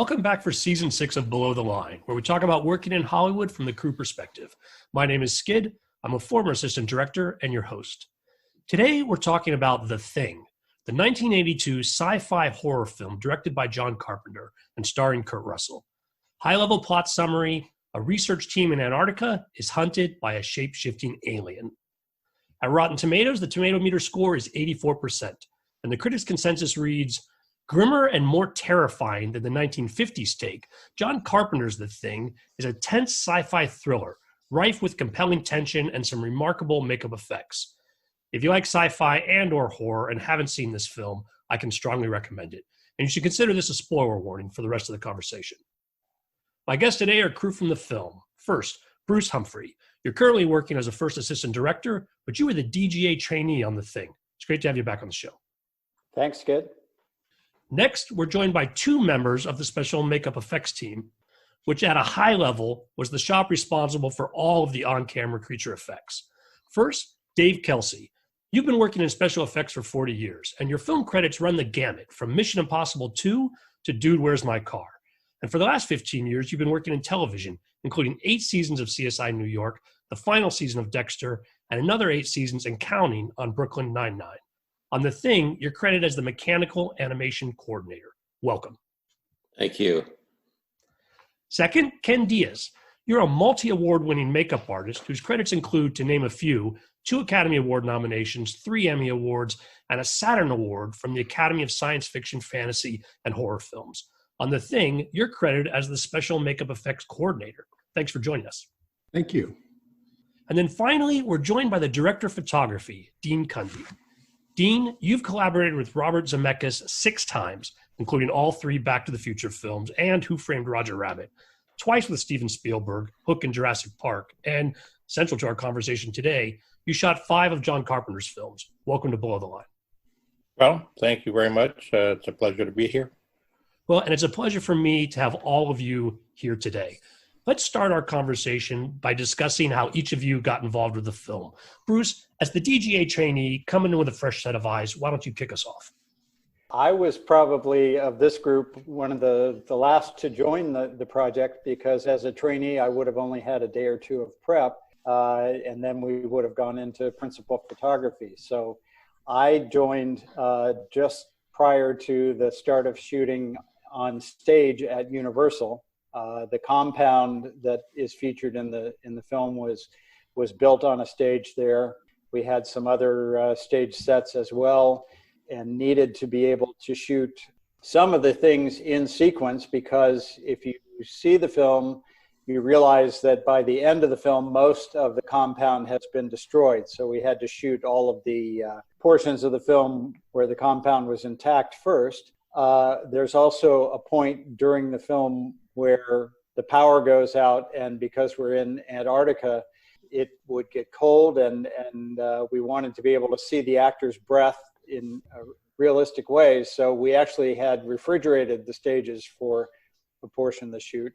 Welcome back for Season 6 of Below the Line, where we talk about working in Hollywood from the crew perspective. My name is Skid. I'm a former assistant director and your host. Today, we're talking about The Thing, the 1982 sci-fi horror film directed by John Carpenter and starring Kurt Russell. High-level plot summary: a research team in Antarctica is hunted by a shape-shifting alien. At Rotten Tomatoes, the tomato meter score is 84%, and the critics' consensus reads, "Grimmer and more terrifying than the 1950s take, John Carpenter's The Thing is a tense sci-fi thriller, rife with compelling tension and some remarkable makeup effects. If you like sci-fi and or horror and haven't seen this film, I can strongly recommend it. And you should consider this a spoiler warning for the rest of the conversation." My guests today are crew from the film. First, Bruce Humphrey. You're currently working as a first assistant director, but you were the DGA trainee on The Thing. It's great to have you back on the show. Thanks, Skid. Next, we're joined by two members of the special makeup effects team, which at a high level was the shop responsible for all of the on-camera creature effects. First, Dave Kelsey. You've been working in special effects for 40 years, and your film credits run the gamut from Mission Impossible 2 to Dude, Where's My Car? And for the last 15 years, you've been working in television, including 8 seasons of CSI New York, the final season of Dexter, and another 8 seasons and counting on Brooklyn Nine-Nine. On The Thing, you're credited as the mechanical animation coordinator. Welcome. Thank you. Second, Ken Diaz. You're a multi-award winning makeup artist whose credits include, to name a few, 2 Academy Award nominations, 3 Emmy Awards, and a Saturn Award from the Academy of Science Fiction, Fantasy, and Horror Films. On The Thing, you're credited as the special makeup effects coordinator. Thanks for joining us. Thank you. And then finally, we're joined by the director of photography, Dean Cundey. Dean, you've collaborated with Robert Zemeckis 6 times, including all 3 Back to the Future films and Who Framed Roger Rabbit, twice with Steven Spielberg, Hook and Jurassic Park, and central to our conversation today, you shot 5 of John Carpenter's films. Welcome to Below the Line. Well, thank you very much. It's a pleasure to be here. Well, and it's a pleasure for me to have all of you here today. Let's start our conversation by discussing how each of you got involved with the film. Bruce, as the DGA trainee, coming in with a fresh set of eyes, why don't you kick us off? I was probably, of this group, one of the last to join the project, because as a trainee, I would have only had a day or 2 of prep, and then we would have gone into principal photography. So I joined just prior to the start of shooting on stage at Universal. The compound that is featured in the film was built on a stage there. We had some other stage sets as well, and needed to be able to shoot some of the things in sequence, because if you see the film, you realize that by the end of the film, most of the compound has been destroyed. So we had to shoot all of the portions of the film where the compound was intact first. There's also a point during the film where the power goes out, and because we're in Antarctica, it would get cold, and we wanted to be able to see the actor's breath in a realistic ways. So we actually had refrigerated the stages for a portion of the shoot.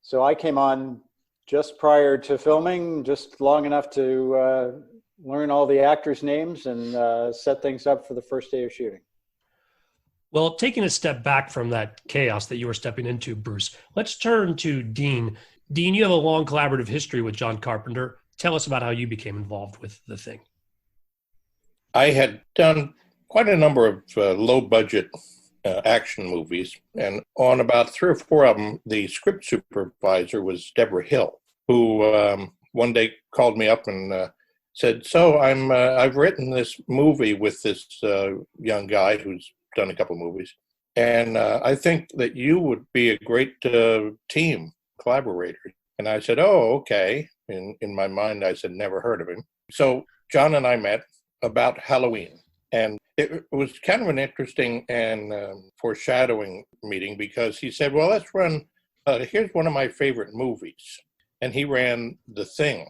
So I came on just prior to filming, just long enough to learn all the actors' names and set things up for the first day of shooting. Well, taking a step back from that chaos that you were stepping into, Bruce, let's turn to Dean. Dean, you have a long collaborative history with John Carpenter. Tell us about how you became involved with The Thing. I had done quite a number of low-budget action movies, and on about 3 or 4 of them, the script supervisor was Deborah Hill, who one day called me up and said, "So I've written this movie with this young guy who's done a couple movies, and I think that you would be a great team collaborator." And I said, "Oh, okay." In my mind, I said, never heard of him. So John and I met about Halloween, and it was kind of an interesting and foreshadowing meeting, because he said, "Well, let's run, here's one of my favorite movies." And he ran The Thing,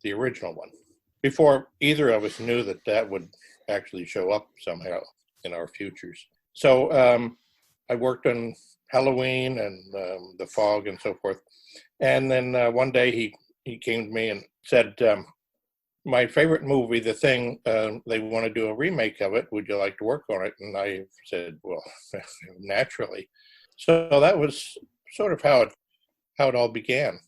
the original one, before either of us knew that would actually show up somehow in our futures. So I worked on Halloween and The Fog and so forth. And then one day he came to me and said, "My favorite movie, The Thing, they want to do a remake of it. Would you like to work on it?" And I said, "Well, naturally." So that was sort of how it all began.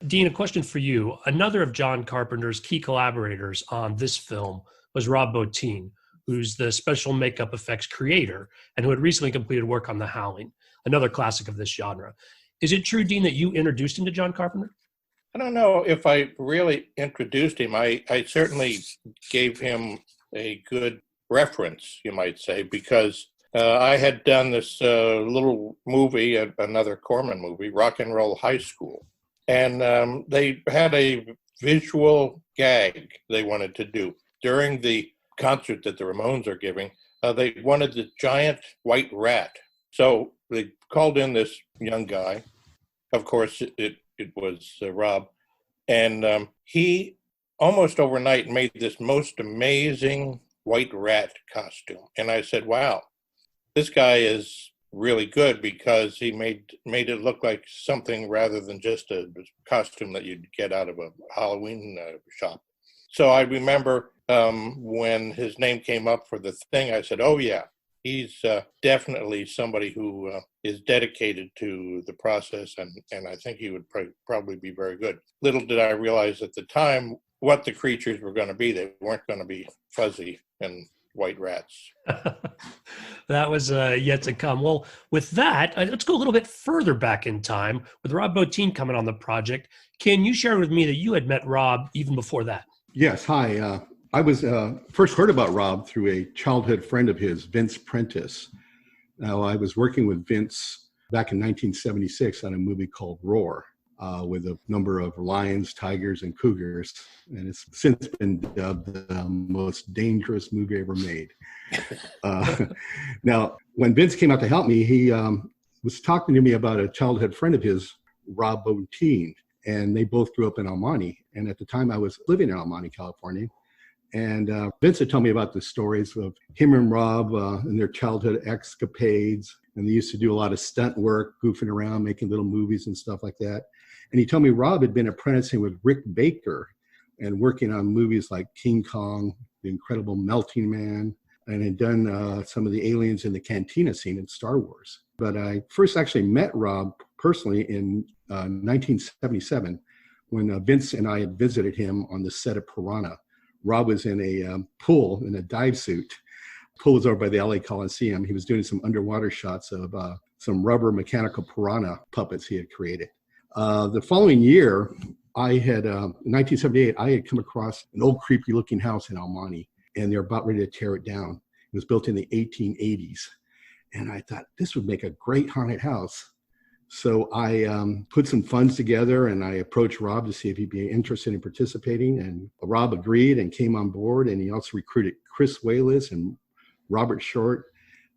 Dean, a question for you. Another of John Carpenter's key collaborators on this film was Rob Bottin, who's the special makeup effects creator and who had recently completed work on The Howling, another classic of this genre. Is it true, Dean, that you introduced him to John Carpenter? I don't know if I really introduced him. I certainly gave him a good reference, you might say, because I had done this little movie, another Corman movie, Rock and Roll High School. And they had a visual gag they wanted to do. During the concert that the Ramones are giving, they wanted the giant white rat. So they called in this young guy. Of course, it was Rob. And he almost overnight made this most amazing white rat costume. And I said, wow, this guy is really good because he made it look like something rather than just a costume that you'd get out of a Halloween shop. So I remember when his name came up for The Thing, I said, oh yeah, he's definitely somebody who is dedicated to the process, and I think he would probably be very good. Little did I realize at the time what the creatures were going to be. They weren't going to be fuzzy and white rats. That was yet to come. Well, with that, let's go a little bit further back in time with Rob Bottin coming on the project. Can you share with me that you had met Rob even before that? Yes. Hi. I was first heard about Rob through a childhood friend of his, Vince Prentice. Now, I was working with Vince back in 1976 on a movie called Roar, with a number of lions, tigers, and cougars. And it's since been dubbed the most dangerous movie ever made. Now, when Vince came out to help me, he was talking to me about a childhood friend of his, Rob Bottin, and they both grew up in El Monte. And at the time, I was living in El Monte, California. And Vince had told me about the stories of him and Rob and their childhood escapades. And they used to do a lot of stunt work, goofing around, making little movies and stuff like that. And he told me Rob had been apprenticing with Rick Baker and working on movies like King Kong, The Incredible Melting Man, and had done some of the aliens in the cantina scene in Star Wars. But I first actually met Rob personally in 1977 when Vince and I had visited him on the set of Piranha. Rob was in a pool in a dive suit. Pool was over by the LA Coliseum. He was doing some underwater shots of some rubber mechanical piranha puppets he had created. The following year, in 1978, I had come across an old creepy looking house in El Monte, and they're about ready to tear it down. It was built in the 1880s. And I thought this would make a great haunted house. So I put some funds together and I approached Rob to see if he'd be interested in participating. And Rob agreed and came on board. And he also recruited Chris Wayless and Robert Short.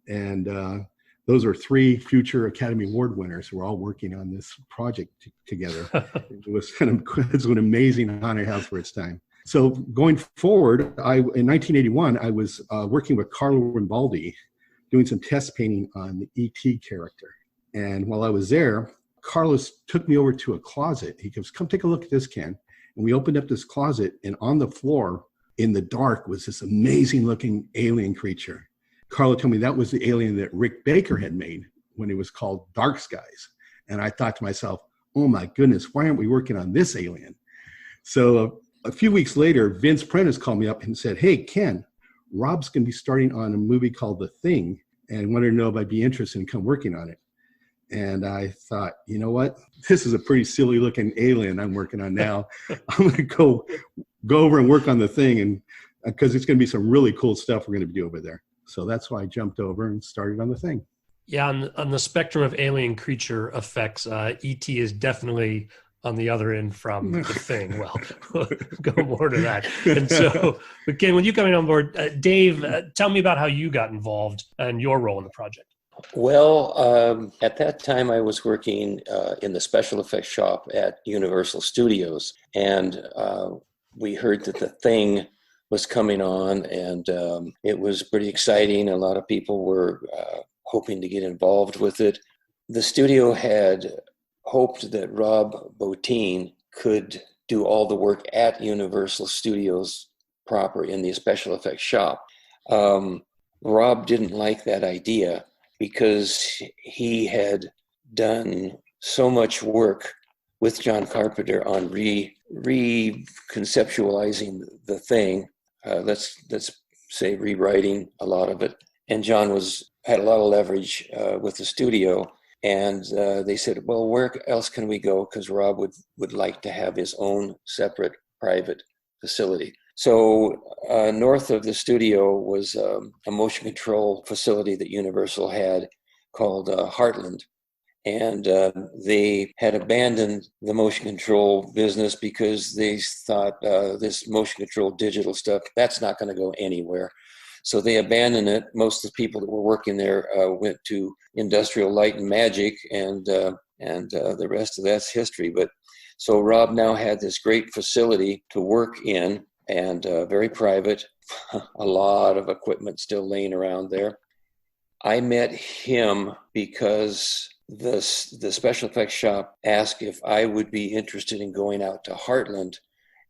And those are three future Academy Award winners who are all working on this project together. It was an amazing haunted house for its time. So going forward, in 1981, I was working with Carlo Rimbaldi, doing some test painting on the E.T. character. And while I was there, Carlos took me over to a closet. He goes, come take a look at this, Ken. And we opened up this closet, and on the floor in the dark was this amazing looking alien creature. Carlo told me that was the alien that Rick Baker had made when it was called Dark Skies. And I thought to myself, oh my goodness, why aren't we working on this alien? So a few weeks later, Vince Prentice called me up and said, hey, Ken, Rob's going to be starting on a movie called The Thing and wanted to know if I'd be interested in come working on it. And I thought, you know what? This is a pretty silly looking alien I'm working on now. I'm going to go over and work on The Thing, and because it's going to be some really cool stuff we're going to do over there. So that's why I jumped over and started on The Thing. Yeah, on the spectrum of alien creature effects, E.T. is definitely on the other end from The Thing. Well, we'll go more to that. And so, again, with you coming on board, Dave, tell me about how you got involved and your role in the project. Well, at that time I was working in the special effects shop at Universal Studios, and we heard that The Thing was coming on, and it was pretty exciting. A lot of people were hoping to get involved with it. The studio had hoped that Rob Bottin could do all the work at Universal Studios proper in the special effects shop. Rob didn't like that idea. because he had done so much work with John Carpenter on reconceptualizing the thing. Let's say rewriting a lot of it. And John had a lot of leverage with the studio. And they said, well, where else can we go? Because Rob would like to have his own separate private facility. So north of the studio was a motion control facility that Universal had called Heartland. And they had abandoned the motion control business because they thought this motion control digital stuff, that's not going to go anywhere. So they abandoned it. Most of the people that were working there went to Industrial Light and Magic, and the rest of that's history. But so Rob now had this great facility to work in, and very private, a lot of equipment still laying around there. I met him because the special effects shop asked if I would be interested in going out to Heartland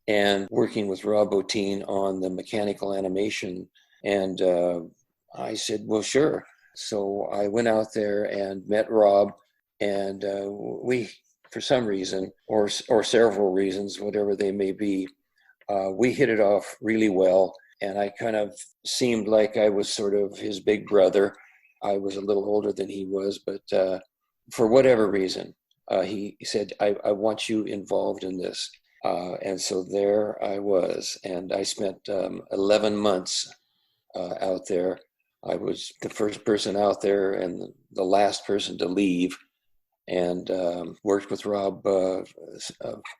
and working with Rob Bottin on the mechanical animation. And I said, well, sure. So I went out there and met Rob, and we, for some reason, or several reasons, whatever they may be, we hit it off really well. And I kind of seemed like I was sort of his big brother. I was a little older than he was, but for whatever reason, he said, I want you involved in this. And so there I was, and I spent 11 months out there. I was the first person out there and the last person to leave, and worked with Rob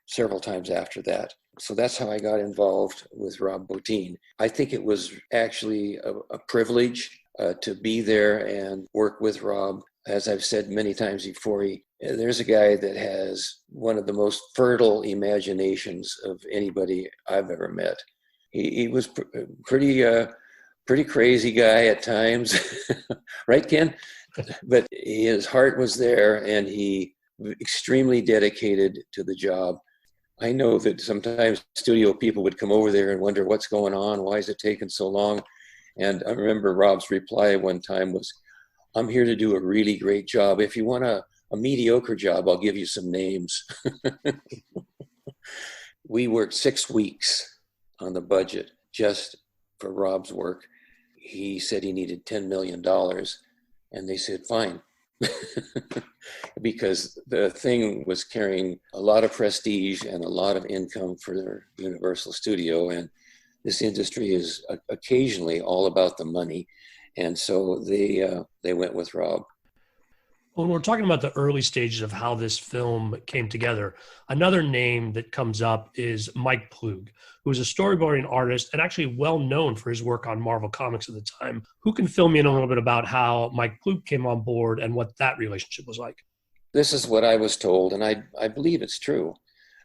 several times after that. So that's how I got involved with Rob Bottin. I think it was actually a privilege to be there and work with Rob. As I've said many times before, there's a guy that has one of the most fertile imaginations of anybody I've ever met. He was pretty crazy guy at times, right, Ken? But his heart was there, and he extremely dedicated to the job. I know that sometimes studio people would come over there and wonder what's going on, why is it taking so long? And I remember Rob's reply one time was, I'm here to do a really great job. If you want a mediocre job, I'll give you some names. We worked 6 weeks on the budget just for Rob's work. He said he needed $10 million, and they said, fine. Because the thing was carrying a lot of prestige and a lot of income for their Universal Studio. And this industry is occasionally all about the money. And so they went with Rob. When we're talking about the early stages of how this film came together, another name that comes up is Mike Ploog, who was a storyboarding artist and actually well known for his work on Marvel Comics at the time. Who can fill me in a little bit about how Mike Ploog came on board and what that relationship was like? This is what I was told, and I believe it's true.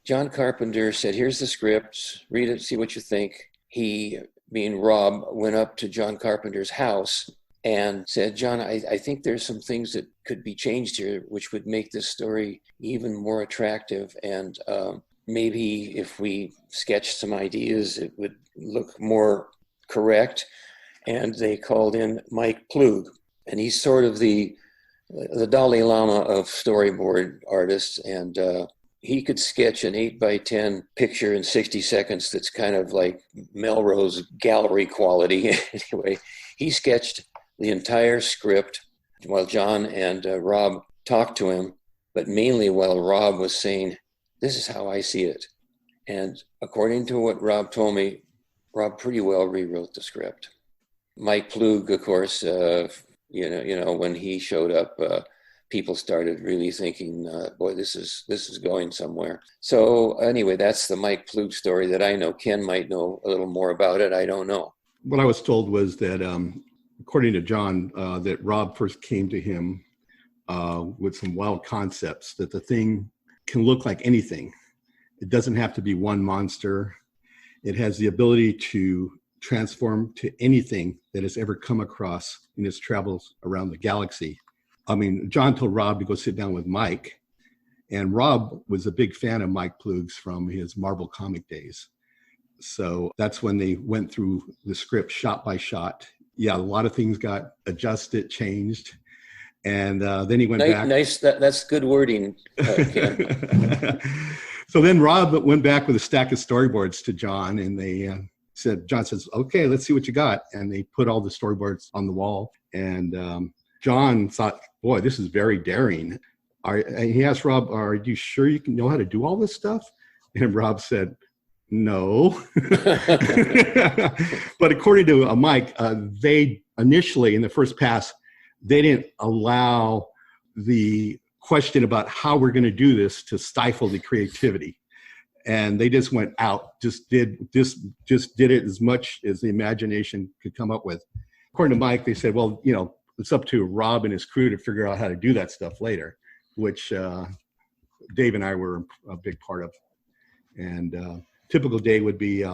John Carpenter said, here's the script, read it, see what you think. He, being Rob, went up to John Carpenter's house and said, John, I think there's some things that could be changed here, which would make this story even more attractive. And maybe if we sketched some ideas, it would look more correct. And they called in Mike Ploog. And he's sort of the Dalai Lama of storyboard artists. And he could sketch an 8x10 picture in 60 seconds that's kind of like Melrose Gallery quality. Anyway, he sketched the entire script while John and Rob talked to him, but mainly while Rob was saying, this is how I see it. And according to what Rob told me, Rob pretty well rewrote the script. Mike Ploog, of course, when he showed up, people started really thinking, boy, this is going somewhere. So anyway, that's the Mike Ploog story that I know. Ken might know a little more about it. I don't know. What I was told was that, according to John, that Rob first came to him with some wild concepts, that the thing can look like anything. It doesn't have to be one monster. It has the ability to transform to anything that has ever come across in its travels around the galaxy. I mean, John told Rob to go sit down with Mike, and Rob was a big fan of Mike Ploog's from his Marvel comic days. So that's when they went through the script shot by shot. Yeah, a lot of things got adjusted, changed. And then he went back. Nice. That's good wording, Ken. So then Rob went back with a stack of storyboards to John, and John says, okay, let's see what you got. And they put all the storyboards on the wall. And John thought, boy, this is very daring. He asked Rob, are you sure you can know how to do all this stuff? And Rob said, no. But according to Mike, they initially, in the first pass, they didn't allow the question about how we're going to do this to stifle the creativity. And they just went out, just did it as much as the imagination could come up with. According to Mike, they said, well, it's up to Rob and his crew to figure out how to do that stuff later, which Dave and I were a big part of. And typical day would be,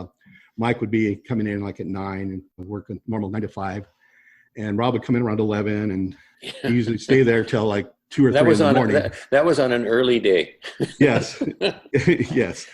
Mike would be coming in like at 9 and working normal 9 to 5. And Rob would come in around 11, and he usually stay there till like 2 or 3 in the morning. That was on an early day. Yes, yes.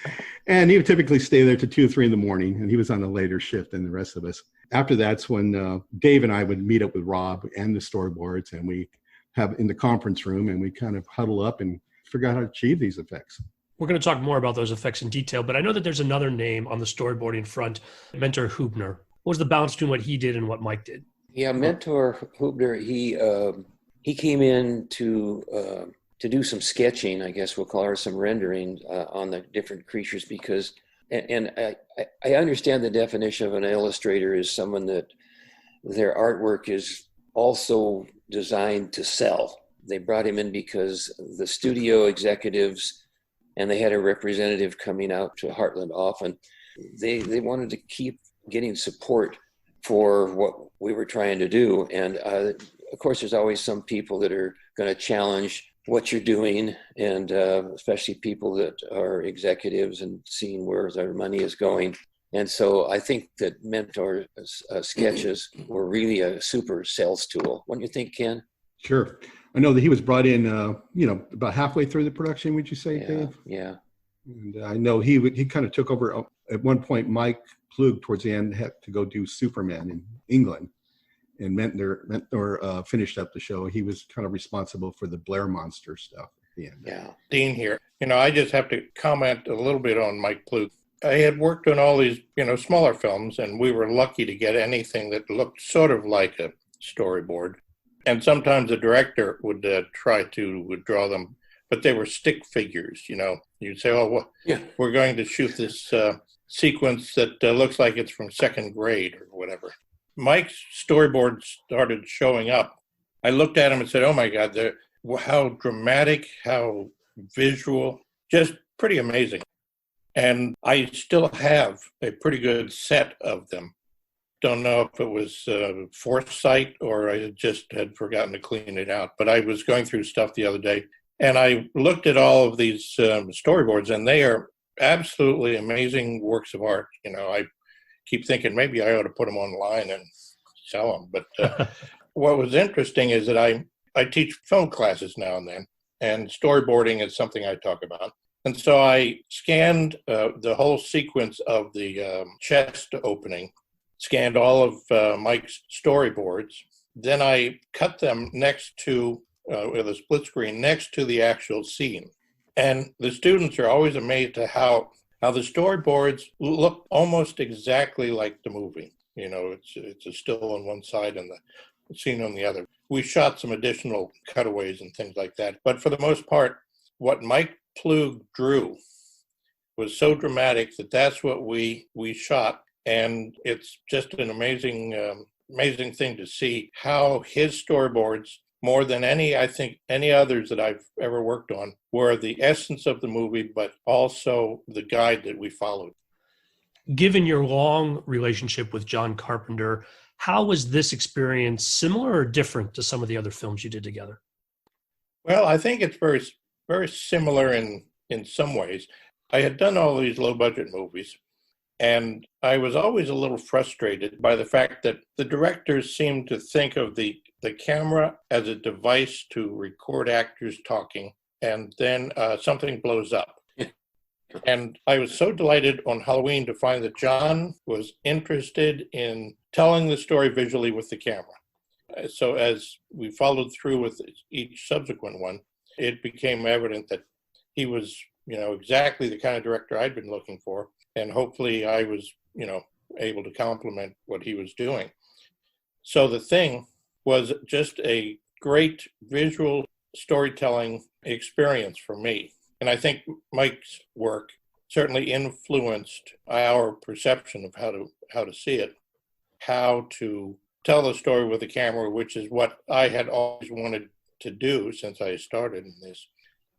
And he would typically stay there till 2 or 3 in the morning, and he was on a later shift than the rest of us. After that's when Dave and I would meet up with Rob and the storyboards, and we have in the conference room, and we kind of huddle up and figure out how to achieve these effects. We're going to talk more about those effects in detail, but I know that there's another name on the storyboarding front, Mentor Hubner. What was the balance between what he did and what Mike did? Yeah, Mentor Hubner, he came in to do some sketching, I guess we'll call it, some rendering on the different creatures, because, and I understand the definition of an illustrator is someone that their artwork is also designed to sell. They brought him in because the studio executives, and they had a representative coming out to Heartland often, they wanted to keep getting support for what we were trying to do. And of course, there's always some people that are going to challenge what you're doing, and especially people that are executives and seeing where their money is going. And so I think that Mentor sketches were really a super sales tool. What do you think, Ken? Sure. I know that he was brought in, about halfway through the production, would you say, Dave? Yeah. And I know he kind of took over. At one point, Mike Plug, towards the end, had to go do Superman in England. And Mentor finished up the show. He was kind of responsible for the Blair Monster stuff at the end. Yeah. Dean here. I just have to comment a little bit on Mike Plug. I had worked on all these, smaller films, and we were lucky to get anything that looked sort of like a storyboard. And sometimes the director would try to draw them, but they were stick figures, You'd say, oh, well, yeah, we're going to shoot this sequence that looks like it's from second grade or whatever. Mike's storyboards started showing up. I looked at him and said, oh, my God, how dramatic, how visual, just pretty amazing. And I still have a pretty good set of them. Don't know if it was foresight or I just had forgotten to clean it out. But I was going through stuff the other day, and I looked at all of these storyboards, and they are absolutely amazing works of art. I keep thinking maybe I ought to put them online and sell them. But what was interesting is that I teach film classes now and then, and storyboarding is something I talk about. And so I scanned the whole sequence of the chest opening, scanned all of Mike's storyboards. Then I cut them next to, with a split screen, next to the actual scene. And the students are always amazed at how the storyboards look almost exactly like the movie. It's a still on one side and the scene on the other. We shot some additional cutaways and things like that. But for the most part, what Mike Plug drew was so dramatic that that's what we shot. And it's just an amazing thing to see how his storyboards, more than any others that I've ever worked on, were the essence of the movie, but also the guide that we followed. Given your long relationship with John Carpenter, how was this experience similar or different to some of the other films you did together? Well, I think it's very, very similar in some ways. I had done all these low-budget movies, and I was always a little frustrated by the fact that the directors seemed to think of the camera as a device to record actors talking, and then something blows up. And I was so delighted on Halloween to find that John was interested in telling the story visually with the camera. So as we followed through with each subsequent one, it became evident that he was, exactly the kind of director I'd been looking for. And hopefully I was, able to complement what he was doing. So The Thing was just a great visual storytelling experience for me. And I think Mike's work certainly influenced our perception of how to see it, how to tell the story with a camera, which is what I had always wanted to do since I started in this.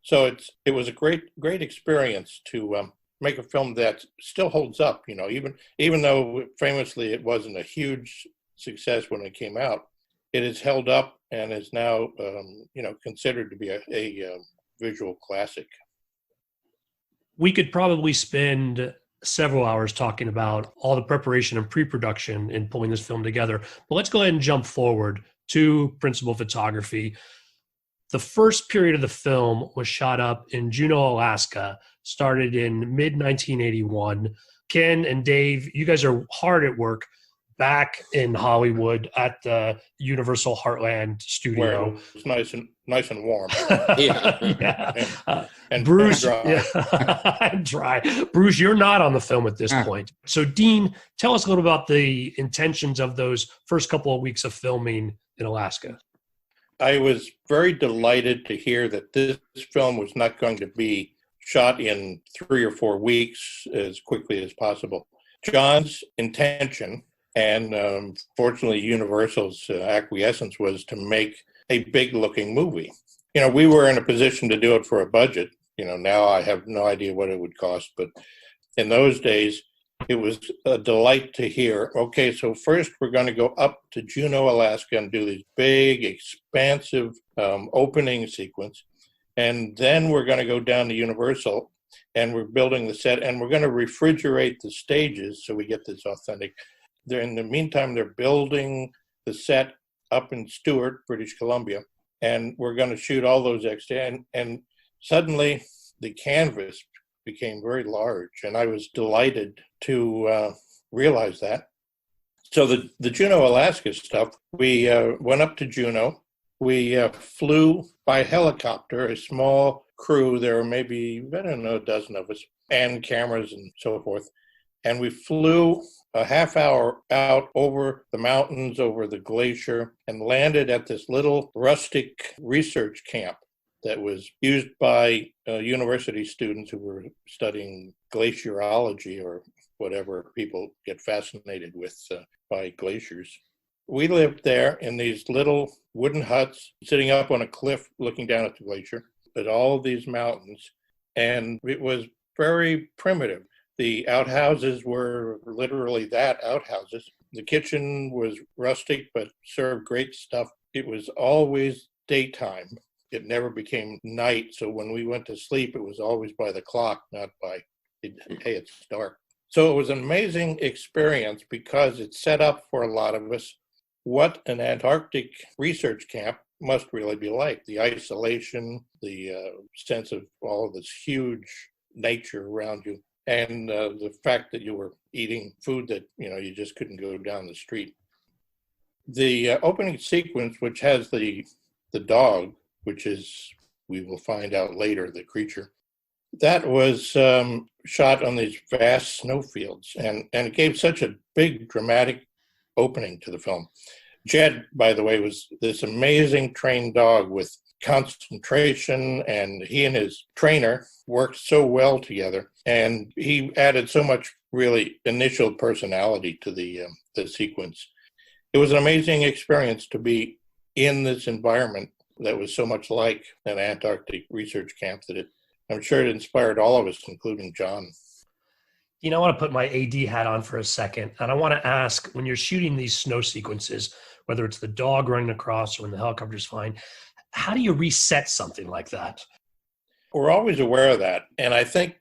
So it was a great experience to make a film that still holds up. Even though famously it wasn't a huge success when it came out, it has held up and is now considered to be a visual classic. We could probably spend several hours talking about all the preparation and pre-production in pulling this film together. But let's go ahead and jump forward to principal photography. The first period of the film was shot up in Juneau, Alaska, started in mid-1981. Ken and Dave, you guys are hard at work back in Hollywood at the Universal Heartland studio. Where it's nice and warm. Yeah. And Bruce, dry. Yeah, dry. Bruce, you're not on the film at this point. So Dean, tell us a little about the intentions of those first couple of weeks of filming in Alaska. I was very delighted to hear that this film was not going to be shot in 3 or 4 weeks as quickly as possible. John's intention, and fortunately Universal's acquiescence, was to make a big-looking movie. We were in a position to do it for a budget. Now I have no idea what it would cost, but in those days, it was a delight to hear, okay, so first we're going to go up to Juneau, Alaska and do this big, expansive opening sequence. And then we're going to go down to Universal and we're building the set and we're going to refrigerate the stages so we get this authentic. In the meantime, they're building the set up in Stewart, British Columbia, and we're going to shoot all those extra. And suddenly the canvas became very large, and I was delighted to realize that. So the Juneau, Alaska stuff, we went up to Juneau. We flew by helicopter, a small crew. There were maybe, I don't know, a dozen of us, and cameras and so forth. And we flew a half hour out over the mountains, over the glacier, and landed at this little rustic research camp that was used by university students who were studying glacierology or whatever people get fascinated with by glaciers. We lived there in these little wooden huts sitting up on a cliff looking down at the glacier at all these mountains, and it was very primitive. The outhouses were literally that, outhouses. The kitchen was rustic but served great stuff. It was always daytime. It never became night, so when we went to sleep, it was always by the clock, not by, hey, it's dark. So it was an amazing experience because it set up for a lot of us what an Antarctic research camp must really be like. The isolation, the sense of all of this huge nature around you, and the fact that you were eating food that, you just couldn't go down the street. The opening sequence, which has the dog, which is, we will find out later, the creature, that was shot on these vast snowfields, and it gave such a big, dramatic opening to the film. Jed, by the way, was this amazing trained dog with concentration, and he and his trainer worked so well together, and he added so much really initial personality to the sequence. It was an amazing experience to be in this environment that was so much like an Antarctic research camp that I'm sure it inspired all of us, including John. I want to put my AD hat on for a second, and I want to ask, when you're shooting these snow sequences, whether it's the dog running across or when the helicopter's flying, how do you reset something like that? We're always aware of that, and I think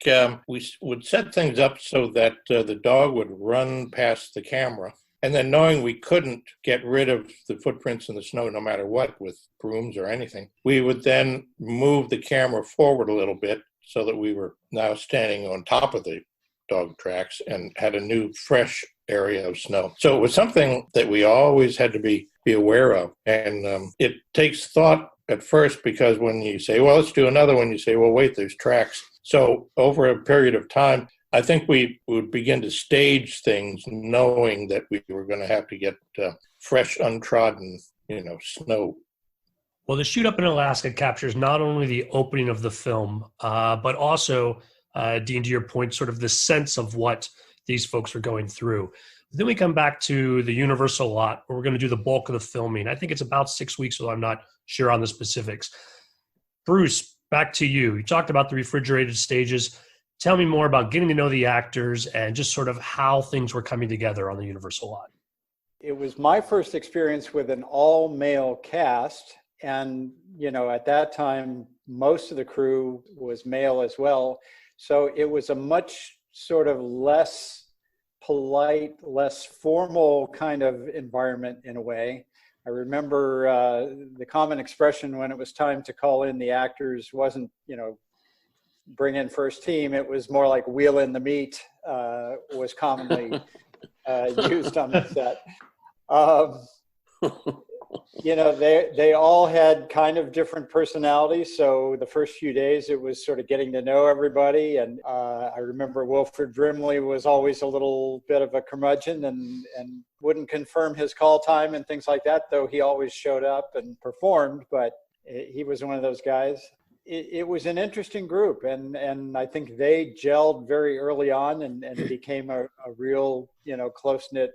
we would set things up so that the dog would run past the camera. And then knowing we couldn't get rid of the footprints in the snow no matter what with brooms or anything, we would then move the camera forward a little bit so that we were now standing on top of the dog tracks and had a new fresh area of snow. So it was something that we always had to be be aware of. And it takes thought at first, because when you say, well, let's do another one, you say, well, wait, there's tracks. So over a period of time, I think we would begin to stage things knowing that we were going to have to get fresh, untrodden, snow. Well, the shoot up in Alaska captures not only the opening of the film, but also, Dean, to your point, sort of the sense of what these folks are going through. Then we come back to the Universal lot, where we're going to do the bulk of the filming. I think it's about 6 weeks, so I'm not sure on the specifics. Bruce, back to you. You talked about the refrigerated stages. Tell me more about getting to know the actors and just sort of how things were coming together on the Universal lot. It was my first experience with an all-male cast. And, at that time, most of the crew was male as well. So it was a much sort of less polite, less formal kind of environment in a way. I remember the common expression when it was time to call in the actors wasn't, bring in first team. It was more like wheel in the meat was commonly used on the set. They all had kind of different personalities. So the first few days, it was sort of getting to know everybody. And I remember Wilford Brimley was always a little bit of a curmudgeon and wouldn't confirm his call time and things like that, though he always showed up and performed. But he was one of those guys. It was an interesting group. And I think they gelled very early on and became a real, close-knit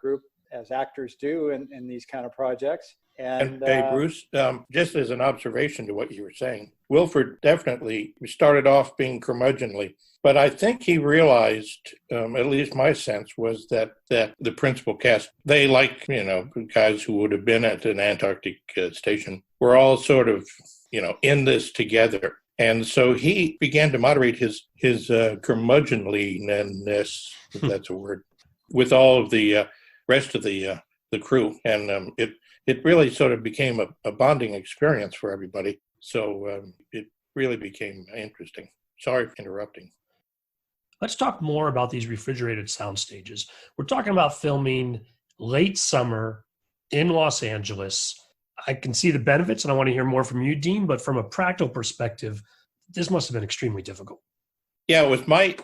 group, as actors do in these kind of projects. And hey, Bruce, just as an observation to what you were saying, Wilford definitely started off being curmudgeonly, but I think he realized, at least my sense was that the principal cast, they like, guys who would have been at an Antarctic station, were all sort of, in this together. And so he began to moderate his curmudgeonliness, if that's a word, with all of the rest of the crew, and it really sort of became a bonding experience for everybody. So it really became interesting. Sorry for interrupting. Let's talk more about these refrigerated sound stages. We're talking about filming late summer in Los Angeles. I can see the benefits, and I want to hear more from you, Dean, but from a practical perspective, this must have been extremely difficult. Yeah, it was my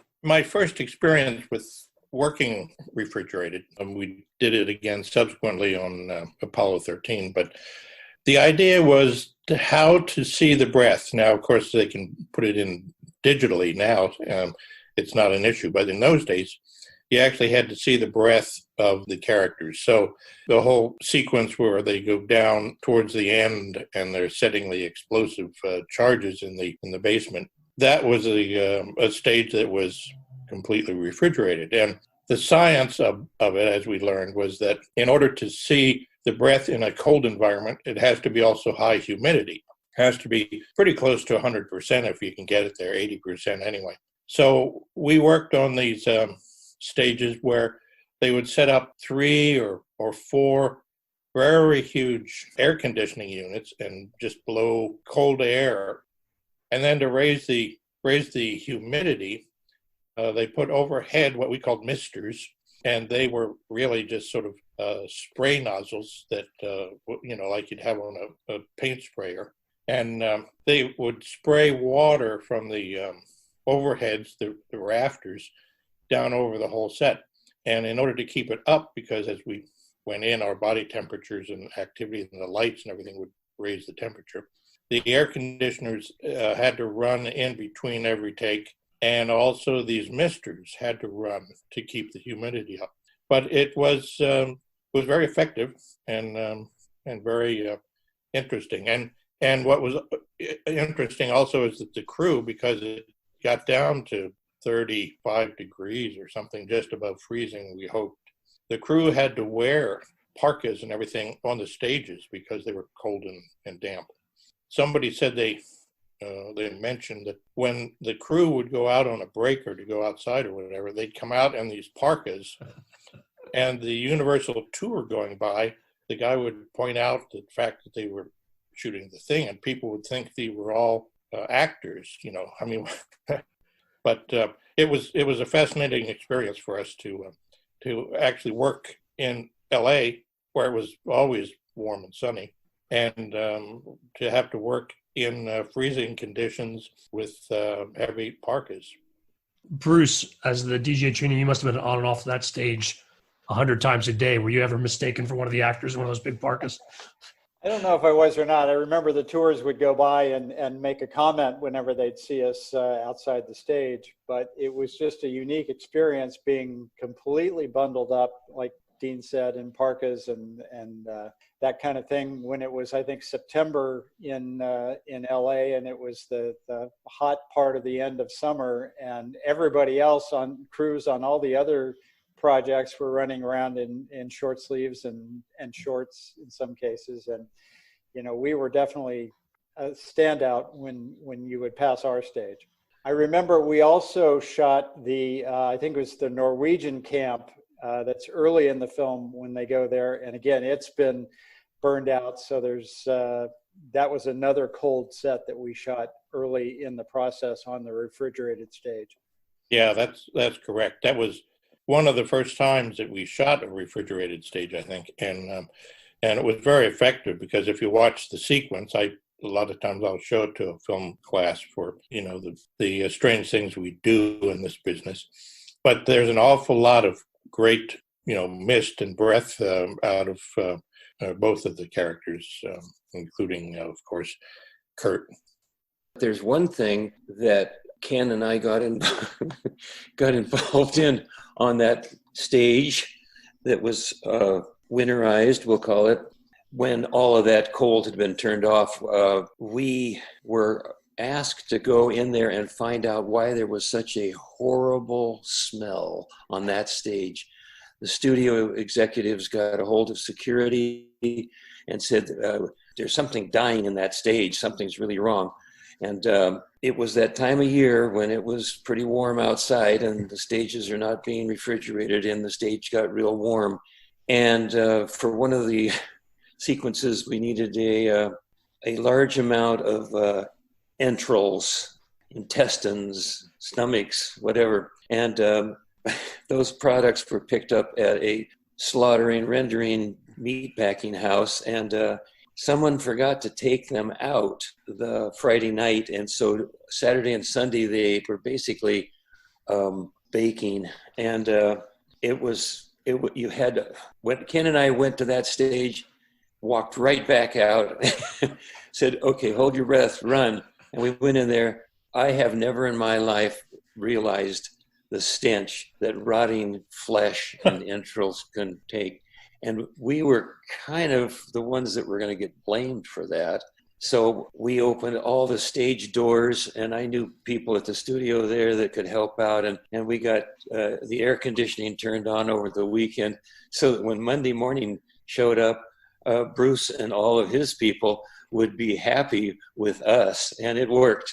first experience with working refrigerated. We did it again subsequently on Apollo 13, but the idea was how to see the breath. Now, of course, they can put it in digitally now. It's not an issue, but in those days, you actually had to see the breath of the characters. So the whole sequence where they go down towards the end and they're setting the explosive charges in the basement, that was a stage that was completely refrigerated. And the science of it, as we learned, was that in order to see the breath in a cold environment, it has to be also high humidity. It has to be pretty close to 100% if you can get it there, 80% anyway. So we worked on these stages where they would set up 3 or 4 very huge air conditioning units and just blow cold air. And then to raise the humidity, they put overhead what we called misters, and they were really just sort of spray nozzles that, like you'd have on a paint sprayer. And they would spray water from the overheads, the rafters, down over the whole set. And in order to keep it up, because as we went in, our body temperatures and activity and the lights and everything would raise the temperature, the air conditioners had to run in between every take. And also these misters had to run to keep the humidity up. But it was very effective and very interesting. And what was interesting also is that the crew, because it got down to 35 degrees or something, just above freezing, we hoped, the crew had to wear parkas and everything on the stages because they were cold and damp. Somebody said they mentioned that when the crew would go out on a break or to go outside or whatever, they'd come out in these parkas, and the Universal tour going by, the guy would point out the fact that they were shooting The Thing, and people would think they were all actors, but it was a fascinating experience for us to actually work in LA, where it was always warm and sunny. And to have to work in freezing conditions with heavy parkas. Bruce, as the DGA trainee, you must have been on and off that stage 100 times a day. Were you ever mistaken for one of the actors in one of those big parkas? I don't know if I was or not. I remember the tours would go by and make a comment whenever they'd see us outside the stage. But it was just a unique experience being completely bundled up, like Dean said, in parkas and that kind of thing. When it was, I think, September in LA, and it was the hot part of the end of summer, and everybody else on crews on all the other projects were running around in short sleeves and shorts in some cases. And, you know, we were definitely a standout when you would pass our stage. I remember we also shot I think it was the Norwegian camp that's early in the film when they go there. And again, it's been burned out. So that was another cold set that we shot early in the process on the refrigerated stage. Yeah, that's correct. That was one of the first times that we shot a refrigerated stage, I think, and it was very effective because if you watch the sequence, a lot of times I'll show it to a film class for, you know, the strange things we do in this business, but there's an awful lot of great, you know, mist and breath out of both of the characters, including, of course, Kurt. There's one thing that Ken and I got involved in on that stage that was winterized, we'll call it. When all of that cold had been turned off, we were asked to go in there and find out why there was such a horrible smell on that stage. The studio executives got a hold of security and said, there's something dying in that stage, something's really wrong. And it was that time of year when it was pretty warm outside and the stages are not being refrigerated and the stage got real warm. And for one of the sequences, we needed a large amount of entrails, intestines, stomachs, whatever. And those products were picked up at a slaughtering, rendering, meat packing house. And someone forgot to take them out the Friday night. And so Saturday and Sunday, they were basically baking. And you had to, when Ken and I went to that stage, walked right back out, said, okay, hold your breath, run. And we went in there. I have never in my life realized the stench that rotting flesh and entrails can take. And we were kind of the ones that were going to get blamed for that. So we opened all the stage doors, and I knew people at the studio there that could help out. And we got the air conditioning turned on over the weekend. So that when Monday morning showed up, Bruce and all of his people would be happy with us, and it worked.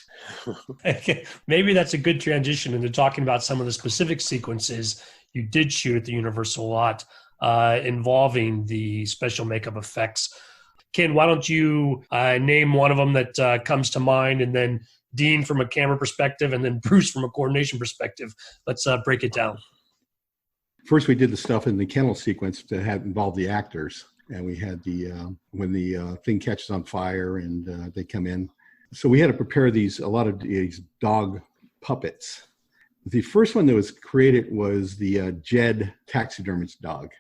Maybe that's a good transition into talking about some of the specific sequences you did shoot at the Universal lot involving the special makeup effects. Ken, why don't you name one of them that comes to mind, and then Dean from a camera perspective, and then Bruce from a coordination perspective. Let's break it down. First, we did the stuff in the kennel sequence that had involved the actors. And we had when the thing catches on fire and they come in. So we had to prepare a lot of these dog puppets. The first one that was created was the Jed taxidermist dog.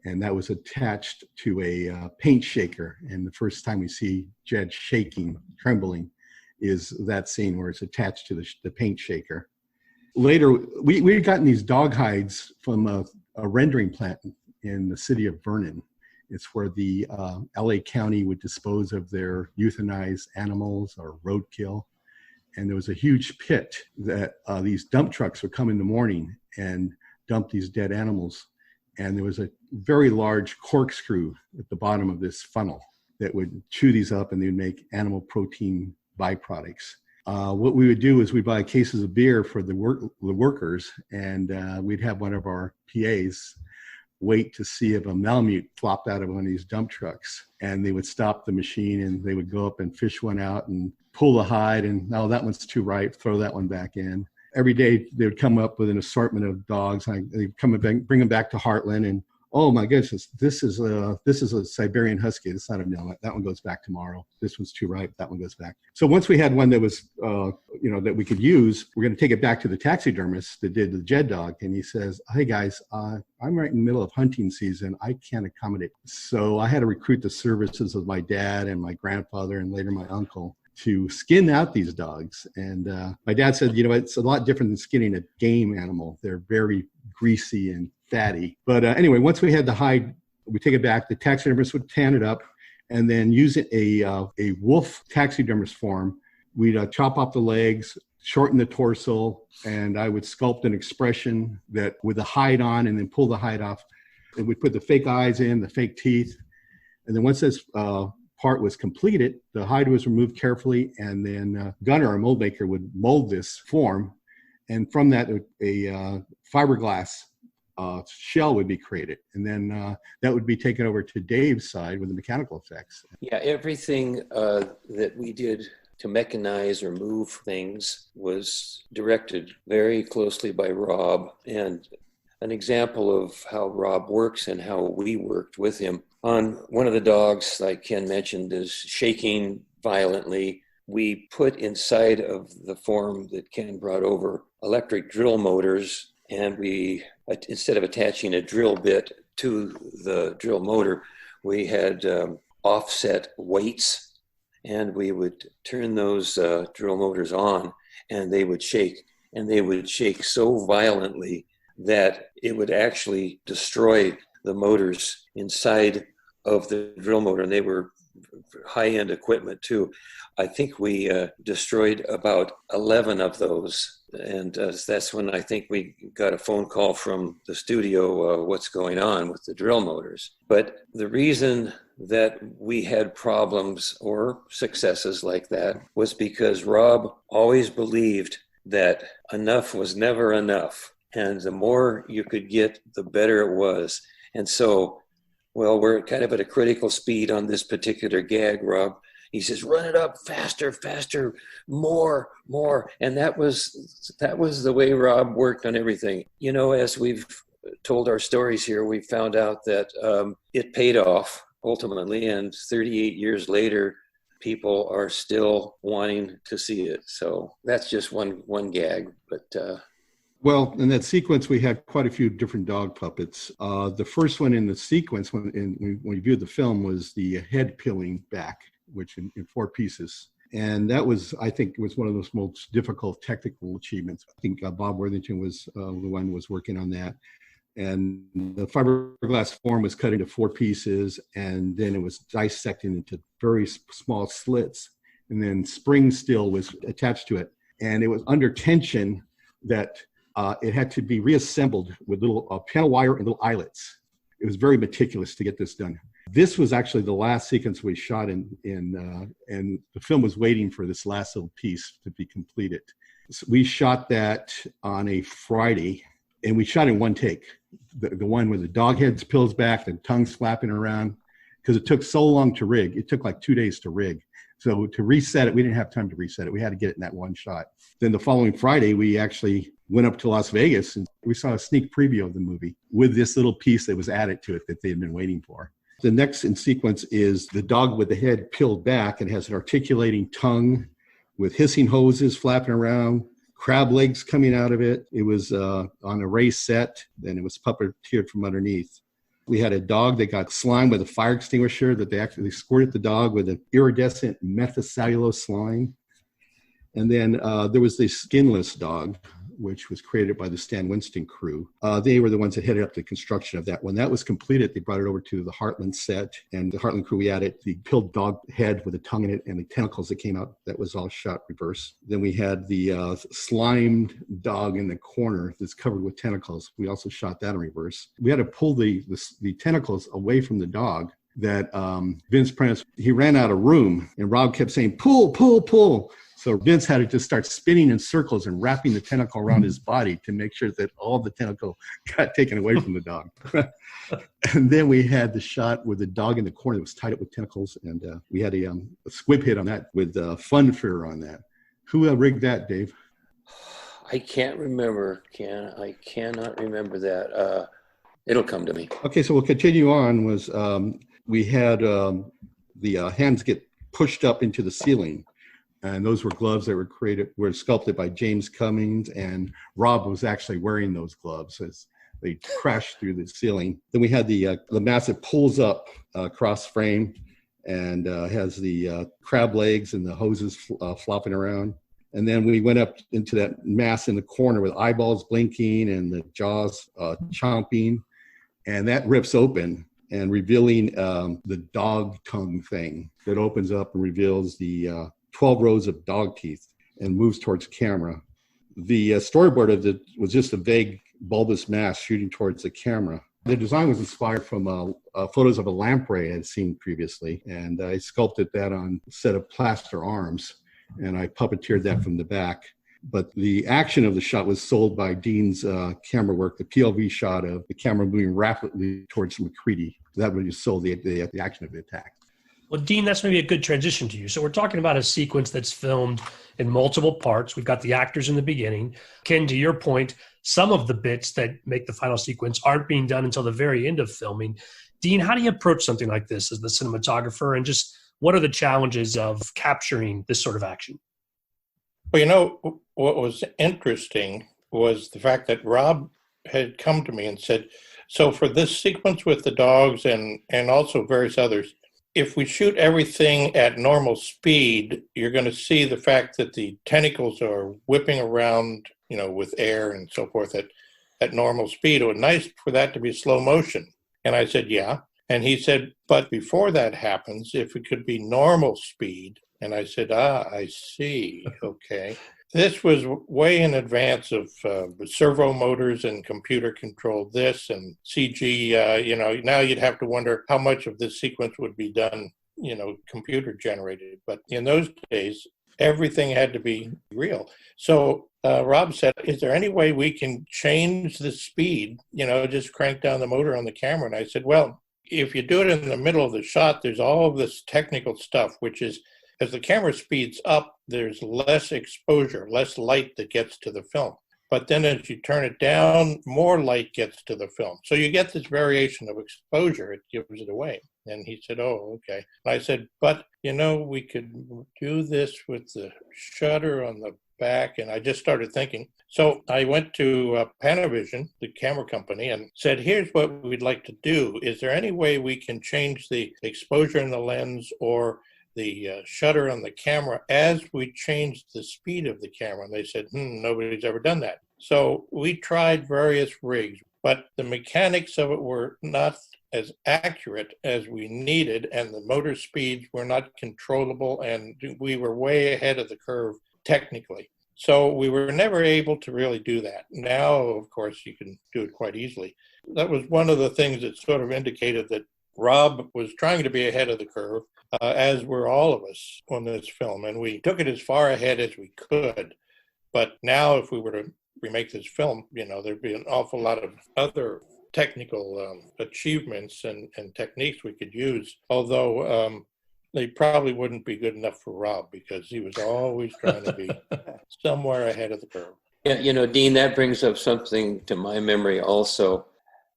And that was attached to a paint shaker. And the first time we see Jed shaking, trembling, is that scene where it's attached to the paint shaker. Later, we had gotten these dog hides from a rendering plant in the city of Vernon. It's where the LA County would dispose of their euthanized animals or roadkill. And there was a huge pit that these dump trucks would come in the morning and dump these dead animals. And there was a very large corkscrew at the bottom of this funnel that would chew these up, and they would make animal protein byproducts. What we would do is we'd buy cases of beer for the workers, and we'd have one of our PAs wait to see if a Malamute flopped out of one of these dump trucks, and they would stop the machine and they would go up and fish one out and pull the hide, and oh, that one's too ripe, throw that one back in. Every day they would come up with an assortment of dogs. They'd come and bring them back to Heartland, and oh my goodness, this is a Siberian Husky. It's not a no. That one goes back tomorrow. This one's too ripe. That one goes back. So once we had one that was, that we could use, we're going to take it back to the taxidermist that did the Jed dog. And he says, hey guys, I'm right in the middle of hunting season. I can't accommodate. So I had to recruit the services of my dad and my grandfather and later my uncle to skin out these dogs. And my dad said, it's a lot different than skinning a game animal. They're very greasy and fatty. But anyway, once we had the hide, we take it back. The taxidermist would tan it up, and then using a wolf taxidermist form, we'd chop off the legs, shorten the torso, and I would sculpt an expression that with the hide on, and then pull the hide off. And we'd put the fake eyes in, the fake teeth, and then once this part was completed, the hide was removed carefully, and then Gunnar, our mold maker, would mold this form, and from that a fiberglass shell would be created, and then that would be taken over to Dave's side with the mechanical effects. Yeah, everything that we did to mechanize or move things was directed very closely by Rob. And an example of how Rob works and how we worked with him on one of the dogs, like Ken mentioned, is shaking violently. We put inside of the form that Ken brought over electric drill motors, and we, instead of attaching a drill bit to the drill motor, we had offset weights, and we would turn those drill motors on, and they would shake so violently that it would actually destroy the motors inside of the drill motor, and they were high-end equipment too. I think we destroyed about 11 of those, and that's when I think we got a phone call from the studio, what's going on with the drill motors. But the reason that we had problems or successes like that was because Rob always believed that enough was never enough, and the more you could get, the better it was. And so, well, we're kind of at a critical speed on this particular gag, Rob. He says, run it up faster, faster, more. And that was the way Rob worked on everything. As we've told our stories here, we found out that it paid off ultimately. And 38 years later, people are still wanting to see it. So that's just one gag. But well, in that sequence, we had quite a few different dog puppets. The first one in the sequence, when we viewed the film, was the head peeling back, which in 4 pieces. And that was, I think, was one of those most difficult technical achievements. I think Bob Worthington was the one who was working on that. And the fiberglass form was cut into 4 pieces, and then it was dissected into very small slits. And then spring steel was attached to it. And it was under tension that it had to be reassembled with little panel wire and little eyelets. It was very meticulous to get this done. This was actually the last sequence we shot and the film was waiting for this last little piece to be completed. So we shot that on a Friday, and we shot in one take. The one where the dog heads peels back, the tongue's flapping around, because it took so long to rig. It took like 2 days to rig. So to reset it, we didn't have time to reset it. We had to get it in that one shot. Then the following Friday, we actually went up to Las Vegas and we saw a sneak preview of the movie with this little piece that was added to it that they had been waiting for. The next in sequence is the dog with the head peeled back and has an articulating tongue with hissing hoses flapping around, crab legs coming out of it. It was on a race set, then it was puppeteered from underneath. We had a dog that got slime with a fire extinguisher that they actually squirted the dog with an iridescent methicellulose slime. And then there was this skinless dog, which was created by the Stan Winston crew. They were the ones that headed up the construction of that. When that was completed, they brought it over to the Heartland set, and the Heartland crew, we added the peeled dog head with a tongue in it and the tentacles that came out. That was all shot reverse. Then we had the slimed dog in the corner that's covered with tentacles. We also shot that in reverse. We had to pull the tentacles away from the dog. That Vince Prentice, he ran out of room, and Rob kept saying, pull, pull, pull. So Vince had to just start spinning in circles and wrapping the tentacle around his body to make sure that all the tentacle got taken away from the dog. And then we had the shot with the dog in the corner that was tied up with tentacles, and we had a squib hit on that with fun fear on that. Who rigged that, Dave? I can't remember, Ken. I cannot remember that. It'll come to me. Okay, so we'll continue on. We had the hands get pushed up into the ceiling, and those were gloves that were sculpted by James Cummings, and Rob was actually wearing those gloves as they crashed through the ceiling. Then we had the mass that pulls up cross frame and has the crab legs and the hoses flopping around. And then we went up into that mass in the corner with eyeballs blinking and the jaws chomping. And that rips open and revealing the dog tongue thing that opens up and reveals the 12 rows of dog teeth and moves towards camera. The storyboard of it was just a vague bulbous mass shooting towards the camera. The design was inspired from photos of a lamprey I had seen previously, and I sculpted that on a set of plaster arms, and I puppeteered that from the back. But the action of the shot was sold by Dean's camera work, the POV shot of the camera moving rapidly towards McCready. That would just sold the action of the attack. Well, Dean, that's maybe a good transition to you. So we're talking about a sequence that's filmed in multiple parts. We've got the actors in the beginning. Ken, to your point, some of the bits that make the final sequence aren't being done until the very end of filming. Dean, how do you approach something like this as the cinematographer, and just what are the challenges of capturing this sort of action? Well, what was interesting was the fact that Rob had come to me and said, so for this sequence with the dogs and also various others, if we shoot everything at normal speed, you're going to see the fact that the tentacles are whipping around, with air and so forth at normal speed. It was nice for that to be slow motion. And I said, yeah. And he said, but before that happens, if it could be normal speed. And I said, I see. Okay. This was way in advance of servo motors and computer controlled this and CG. Now you'd have to wonder how much of this sequence would be done, computer generated. But in those days, everything had to be real. So Rob said, is there any way we can change the speed, just crank down the motor on the camera? And I said, well, if you do it in the middle of the shot, there's all of this technical stuff, which is, as the camera speeds up, there's less exposure, less light that gets to the film. But then as you turn it down, more light gets to the film. So you get this variation of exposure. It gives it away. And he said, oh, okay. And I said, but, we could do this with the shutter on the back. And I just started thinking. So I went to Panavision, the camera company, and said, here's what we'd like to do. Is there any way we can change the exposure in the lens or the shutter on the camera as we changed the speed of the camera? And they said, nobody's ever done that. So we tried various rigs, but the mechanics of it were not as accurate as we needed, and the motor speeds were not controllable, and we were way ahead of the curve technically. So we were never able to really do that. Now, of course, you can do it quite easily. That was one of the things that sort of indicated that Rob was trying to be ahead of the curve, as were all of us on this film. And we took it as far ahead as we could. But now if we were to remake this film, there'd be an awful lot of other technical achievements and techniques we could use. Although they probably wouldn't be good enough for Rob, because he was always trying to be somewhere ahead of the curve. Yeah, Dean, that brings up something to my memory also.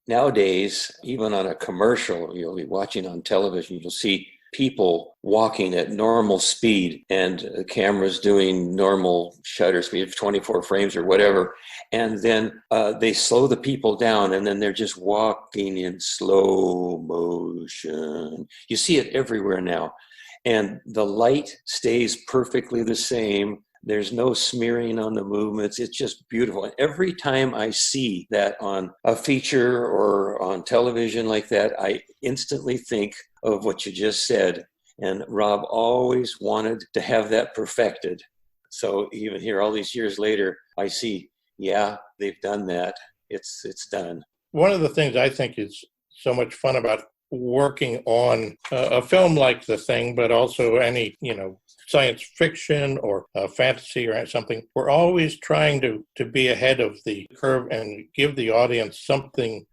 Nowadays, even on a commercial, you'll be watching on television, you'll see people walking at normal speed and the camera's doing normal shutter speed of 24 frames or whatever. And then they slow the people down, and then they're just walking in slow motion. You see it everywhere now. And the light stays perfectly the same. There's no smearing on the movements. It's just beautiful. And every time I see that on a feature or on television like that, I instantly think of what you just said. And Rob always wanted to have that perfected. So even here, all these years later, I see, yeah, they've done that. It's done. One of the things I think is so much fun about working on a film like The Thing, but also any, science fiction or fantasy or something, we're always trying to be ahead of the curve and give the audience something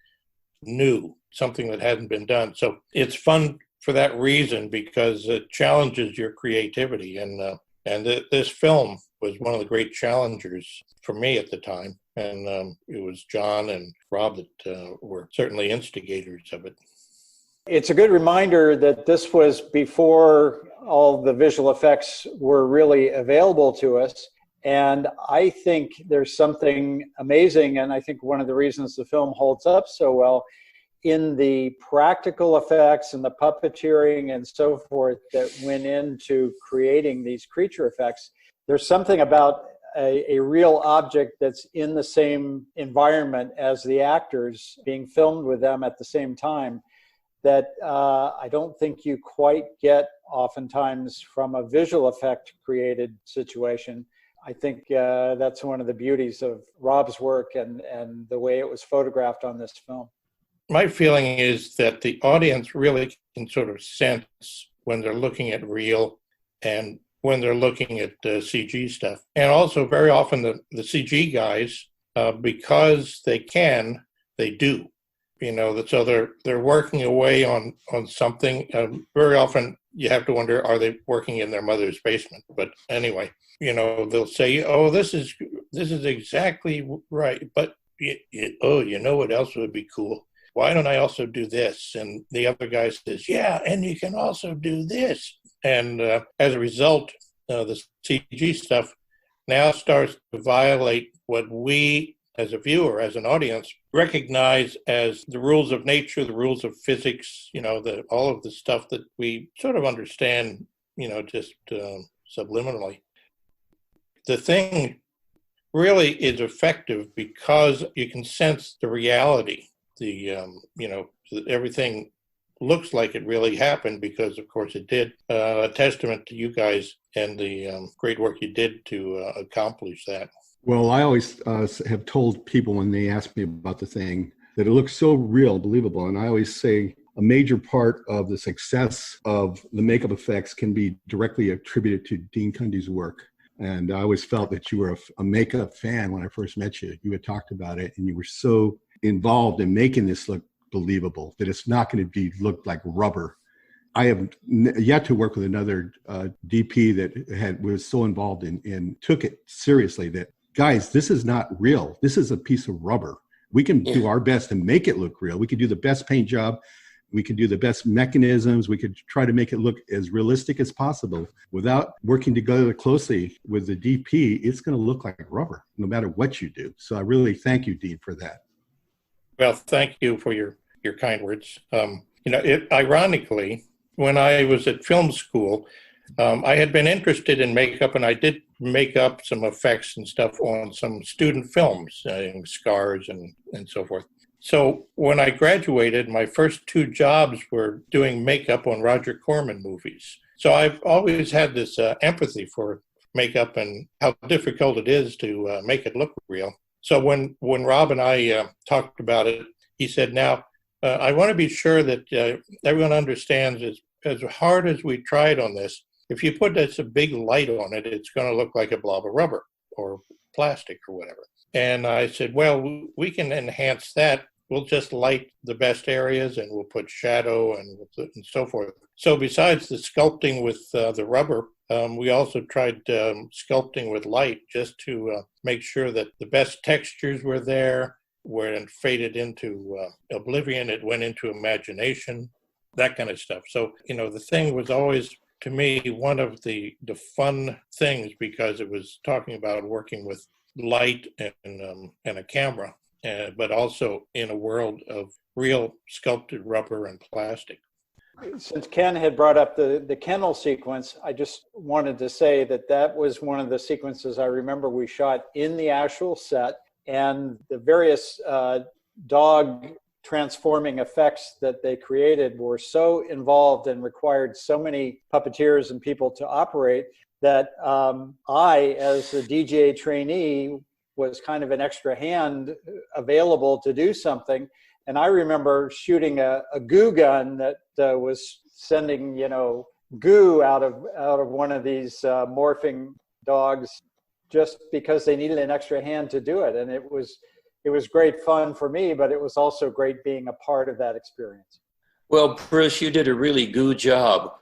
new, something that hasn't been done. So it's fun for that reason, because it challenges your creativity. And this film was one of the great challengers for me at the time. And it was John and Rob that were certainly instigators of it. It's a good reminder that this was before all the visual effects were really available to us. And I think there's something amazing, and I think one of the reasons the film holds up so well in the practical effects and the puppeteering and so forth that went into creating these creature effects. There's something about a real object that's in the same environment as the actors being filmed with them at the same time that I don't think you quite get oftentimes from a visual effect created situation. I think that's one of the beauties of Rob's work and the way it was photographed on this film. My feeling is that the audience really can sort of sense when they're looking at real and when they're looking at CG stuff. And also very often the CG guys, because they can, they do. You know, so they're working away on something. Very often you have to wonder, are they working in their mother's basement? But anyway, you know, they'll say, oh, this is exactly right. But, you know what else would be cool? Why don't I also do this? And the other guy says, yeah, and you can also do this. And as a result, the CG stuff now starts to violate what we, as a viewer, as an audience, recognize as the rules of nature, the rules of physics, you know, all of the stuff that we sort of understand, you know, just subliminally. The Thing really is effective because you can sense the reality. Everything looks like it really happened because, of course, it did. A testament to you guys and the great work you did to accomplish that. Well, I always have told people when they ask me about The Thing that it looks so real, believable. And I always say a major part of the success of the makeup effects can be directly attributed to Dean Cundey's work. And I always felt that you were a makeup fan when I first met you. You had talked about it and you were so involved in making this look believable that it's not going to look like rubber. I have yet to work with another DP that was so involved and took it seriously that, guys, this is not real. This is a piece of rubber. We can do our best to make it look real. We can do the best paint job. We can do the best mechanisms. We could try to make it look as realistic as possible. Without working together closely with the DP, it's going to look like rubber, no matter what you do. So I really thank you, Dean, for that. Well, thank you for your kind words. Ironically, when I was at film school, I had been interested in makeup, and I did make up some effects and stuff on some student films, Scars and so forth. So when I graduated, my first 2 jobs were doing makeup on Roger Corman movies. So I've always had this empathy for makeup and how difficult it is to make it look real. So when Rob and I talked about it, he said, now, I want to be sure that everyone understands as hard as we tried on this, if you put a big light on it, it's going to look like a blob of rubber or plastic or whatever. And I said, well, we can enhance that. We'll just light the best areas and we'll put shadow and so forth. So besides the sculpting with the rubber, we also tried sculpting with light just to make sure that the best textures were there, where it faded into oblivion, it went into imagination, that kind of stuff. So, The Thing was always, to me, one of the fun things because it was talking about working with light and a camera, but also in a world of real sculpted rubber and plastic. Since Ken had brought up the kennel sequence, I just wanted to say that was one of the sequences I remember we shot in the actual set, and the various dog transforming effects that they created were so involved and required so many puppeteers and people to operate that I, as a DGA trainee, was kind of an extra hand available to do something. And I remember shooting a goo gun that was sending, goo out of one of these morphing dogs just because they needed an extra hand to do it. And it was great fun for me, but it was also great being a part of that experience. Well, Bruce, you did a really good job.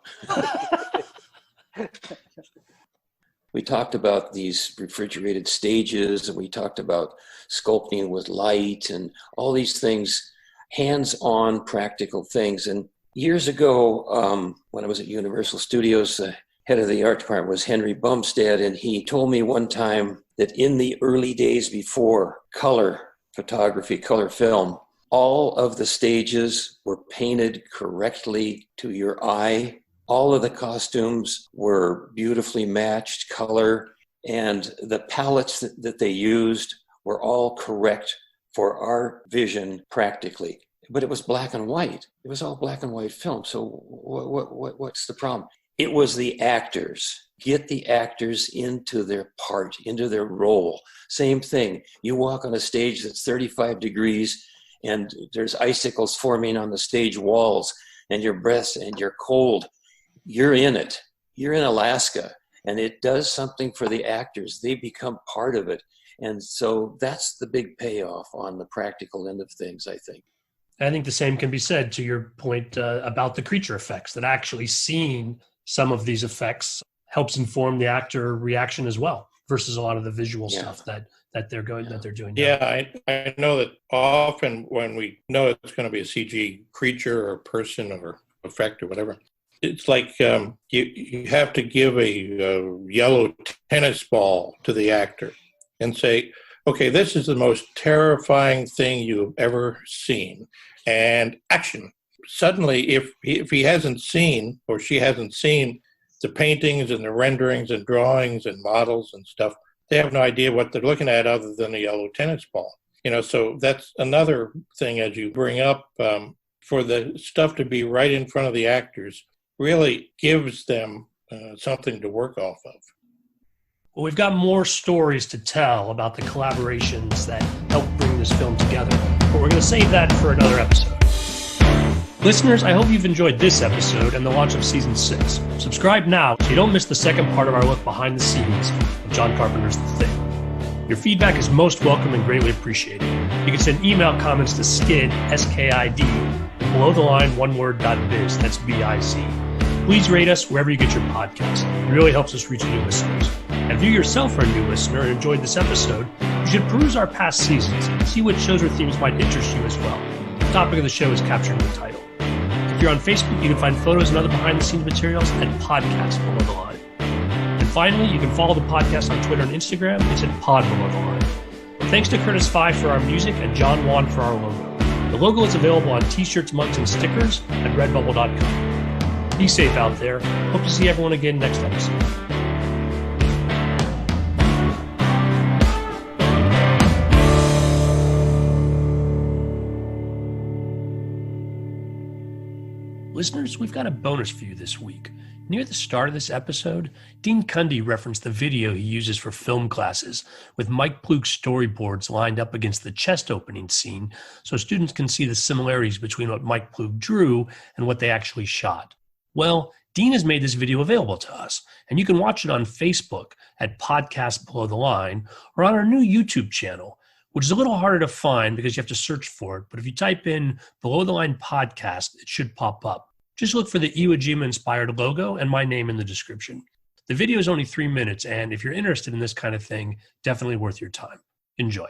We talked about these refrigerated stages, and we talked about sculpting with light and all these things, hands-on practical things. And years ago, when I was at Universal Studios, the head of the art department was Henry Bumstead, and he told me one time that in the early days before color photography, color film, all of the stages were painted correctly to your eye. All of the costumes were beautifully matched color, and the palettes that they used were all correct for our vision practically. But it was black and white. It was all black and white film. So what's the problem? It was the actors. Get the actors into their part, into their role. Same thing. You walk on a stage that's 35 degrees and there's icicles forming on the stage walls and your breath and you're cold. You're in it. You're in Alaska. And it does something for the actors. They become part of it. And so that's the big payoff on the practical end of things, I think. I think the same can be said to your point about the creature effects, that actually seeing some of these effects helps inform the actor reaction as well, versus a lot of the visual stuff that they're doing now. Yeah, I know that often when we know it's going to be a CG creature or person or effect or whatever, it's like you have to give a yellow tennis ball to the actor and say, okay, this is the most terrifying thing you've ever seen, and action. Suddenly, if he hasn't seen or she hasn't seen the paintings and the renderings and drawings and models and stuff, they have no idea what they're looking at other than a yellow tennis ball. So that's another thing as you bring up, for the stuff to be right in front of the actors really gives them something to work off of. Well, we've got more stories to tell about the collaborations that help bring this film together, but we're going to save that for another episode. Listeners, I hope you've enjoyed this episode and the launch of Season 6. Subscribe now so you don't miss the second part of our look behind the scenes of John Carpenter's The Thing. Your feedback is most welcome and greatly appreciated. You can send email comments to skid, S-K-I-D, belowtheline1word.biz, that's B-I-Z. Please rate us wherever you get your podcast. It really helps us reach new listeners. And if you yourself are a new listener and enjoyed this episode, you should peruse our past seasons and see what shows or themes might interest you as well. The topic of the show is captured in the title. If you're on Facebook, you can find photos and other behind-the-scenes materials at Podcast Below the Line. And finally, you can follow the podcast on Twitter and Instagram. It's at Pod Below the Line. Thanks to Curtis Fye for our music and John Wan for our logo. The logo is available on t-shirts, mugs, and stickers at redbubble.com. Be safe out there. Hope to see everyone again next episode. Listeners, we've got a bonus for you this week. Near the start of this episode, Dean Cundey referenced the video he uses for film classes with Mike Plug's storyboards lined up against the chest opening scene so students can see the similarities between what Mike Plug drew and what they actually shot. Well, Dean has made this video available to us, and you can watch it on Facebook at Podcast Below the Line or on our new YouTube channel, which is a little harder to find because you have to search for it. But if you type in Below the Line Podcast, it should pop up. Just look for the Iwo Jima-inspired logo and my name in the description. The video is only 3 minutes, and if you're interested in this kind of thing, definitely worth your time. Enjoy.